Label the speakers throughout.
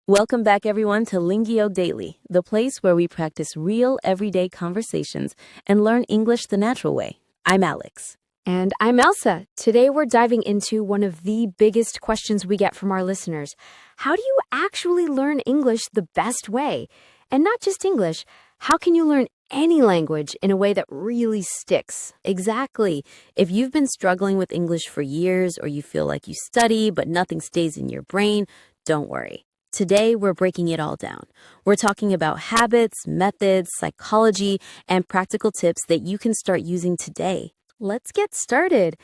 Speaker 1: Welcome back, everyone, to Lingio Daily, the place where we practice real, everyday conversations and learn English the natural way. I'm Alex.
Speaker 2: And I'm Elsa. Today we're diving into one of the biggest questions we get from our listeners. How do you actually learn English the best way? And not just English, how can you learn any language in a way that really sticks?
Speaker 1: Exactly. If you've been struggling with English for years or you feel like you study but nothing stays in your brain, don't worry. Today, we're breaking it all down. We're talking about habits, methods, psychology, and practical tips that you can start using today.
Speaker 2: Let's get started.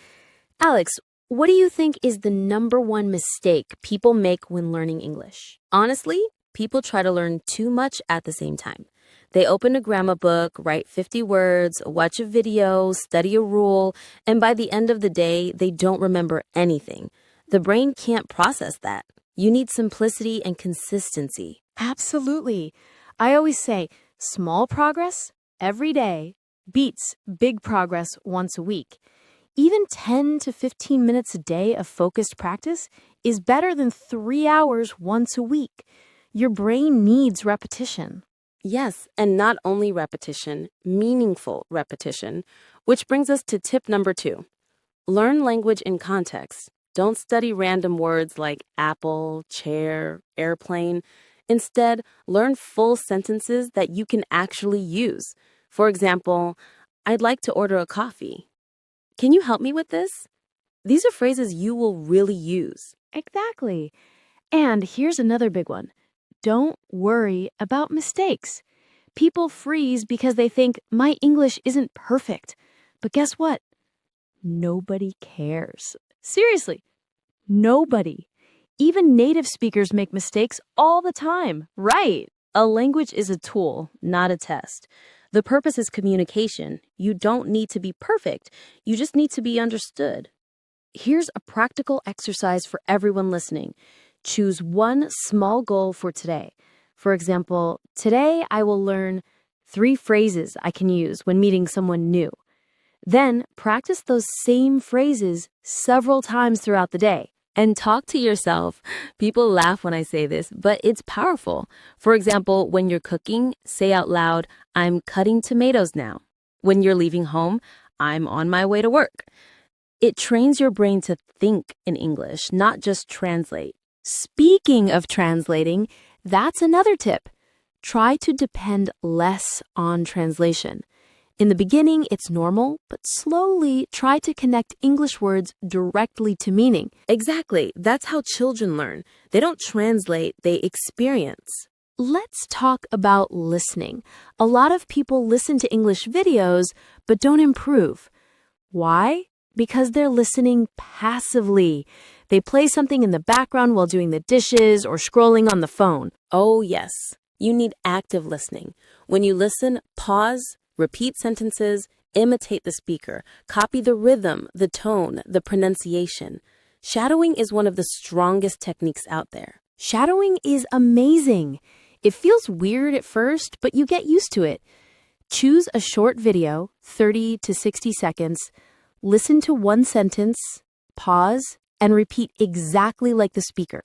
Speaker 2: Alex, what do you think is the number one mistake people make when learning English?
Speaker 1: Honestly, people try to learn too much at the same time. They open a grammar book, write 50 words, watch a video, study a rule, and by the end of the day, they don't remember anything. The brain can't process that. You need simplicity and consistency.
Speaker 2: Absolutely. I always say small progress every day beats big progress once a week. Even 10 to 15 minutes a day of focused practice is better than 3 hours once a week. Your brain needs repetition.
Speaker 1: Yes, and not only repetition, meaningful repetition, which brings us to tip number 2. Learn language in context. Don't study random words like apple, chair, airplane. Instead, learn full sentences that you can actually use. For example, I'd like to order a coffee. Can you help me with this? These are phrases you will really use.
Speaker 2: Exactly. And here's another big one. Don't worry about mistakes. People freeze because they think my English isn't perfect. But guess what? Nobody cares. Seriously, nobody. Even native speakers make mistakes all the time.
Speaker 1: Right. A language is a tool, not a test. The purpose is communication. You don't need to be perfect. You just need to be understood. Here's a practical exercise for everyone listening. Choose one small goal for today. For example, today I will learn 3 phrases I can use when meeting someone new. Then practice those same phrases several times throughout the day. And talk to yourself. People laugh when I say this, but it's powerful. For example, when you're cooking, say out loud, I'm cutting tomatoes now. When you're leaving home, I'm on my way to work. It trains your brain to think in English, not just translate.
Speaker 2: Speaking of translating, that's another tip. Try to depend less on translation. In the beginning, it's normal, but slowly try to connect English words directly to meaning.
Speaker 1: Exactly. That's how children learn. They don't translate, they experience.
Speaker 2: Let's talk about listening. A lot of people listen to English videos, but don't improve. Why? Because they're listening passively. They play something in the background while doing the dishes or scrolling on the phone.
Speaker 1: Oh, yes. You need active listening. When you listen, pause. Repeat sentences, imitate the speaker, copy the rhythm, the tone, the pronunciation. Shadowing is one of the strongest techniques out there.
Speaker 2: Shadowing is amazing. It feels weird at first, but you get used to it. Choose a short video, 30 to 60 seconds, listen to one sentence, pause, and repeat exactly like the speaker.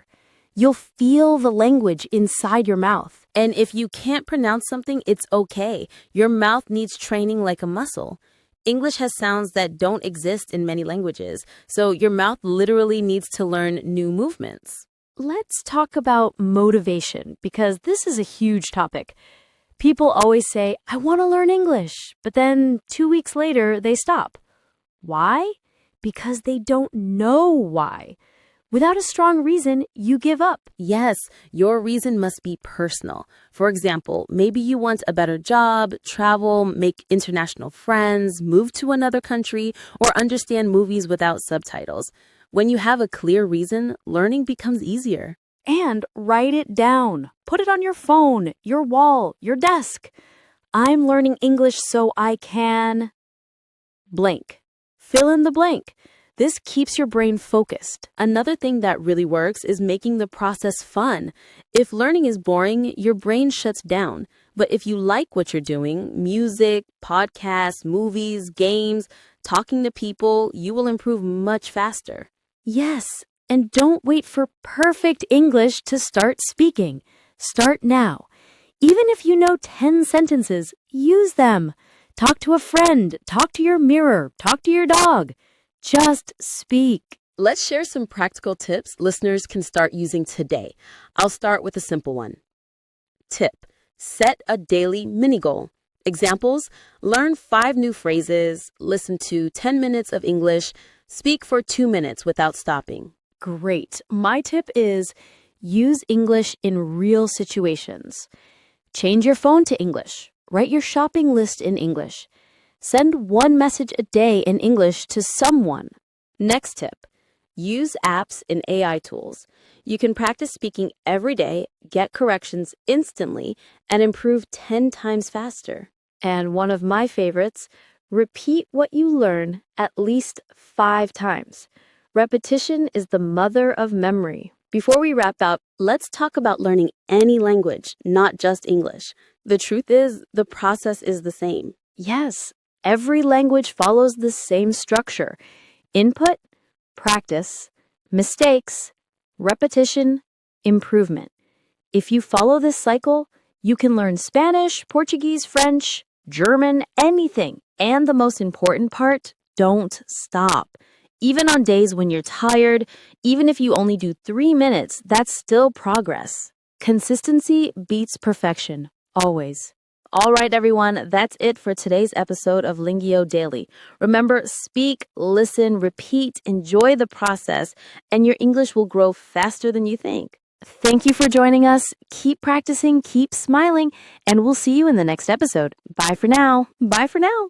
Speaker 2: You'll feel the language inside your mouth.
Speaker 1: And if you can't pronounce something, it's okay. Your mouth needs training like a muscle. English has sounds that don't exist in many languages, so your mouth literally needs to learn new movements.
Speaker 2: Let's talk about motivation, because this is a huge topic. People always say, I want to learn English, but then 2 weeks later, they stop. Why? Because they don't know why. Without a strong reason, you give up.
Speaker 1: Yes, your reason must be personal. For example, maybe you want a better job, travel, make international friends, move to another country, or understand movies without subtitles. When you have a clear reason, learning becomes easier.
Speaker 2: And write it down. Put it on your phone, your wall, your desk. I'm learning English so I can blank. Fill in the blank. This keeps your brain focused.
Speaker 1: Another thing that really works is making the process fun. If learning is boring, your brain shuts down. But if you like what you're doing, music, podcasts, movies, games, talking to people, you will improve much faster.
Speaker 2: Yes, And don't wait for perfect English to start speaking. Start now. Even if you know 10 sentences, use them. Talk to a friend, talk to your mirror, talk to your dog. Just speak.
Speaker 1: Let's share some practical tips listeners can start using today. I'll start with a simple one. Tip: set a daily mini goal. Examples: learn 5 new phrases, listen to 10 minutes of English, speak for 2 minutes without stopping.
Speaker 2: Great. My tip is use English in real situations. Change your phone to English. Write your shopping list in English. Send 1 message a day in English to someone.
Speaker 1: Next tip: use apps and AI tools. You can practice speaking every day, get corrections instantly, and improve 10 times faster.
Speaker 2: And one of my favorites, repeat what you learn at least 5 times. Repetition is the mother of memory.
Speaker 1: Before we wrap up, let's talk about learning any language, not just English. The truth is, the process is the same.
Speaker 2: Yes, every language follows the same structure: input, practice, mistakes, repetition, improvement. If you follow this cycle, you can learn Spanish, Portuguese, French, German, anything. And the most important part, don't stop. Even on days when you're tired, even if you only do 3 minutes, that's still progress. Consistency beats perfection, always. All right, everyone, that's it for today's episode of Lingio Daily. Remember, speak, listen, repeat, enjoy the process, and your English will grow faster than you think. Thank you for joining us. Keep practicing, keep smiling, and we'll see you in the next episode. Bye for now. Bye for now.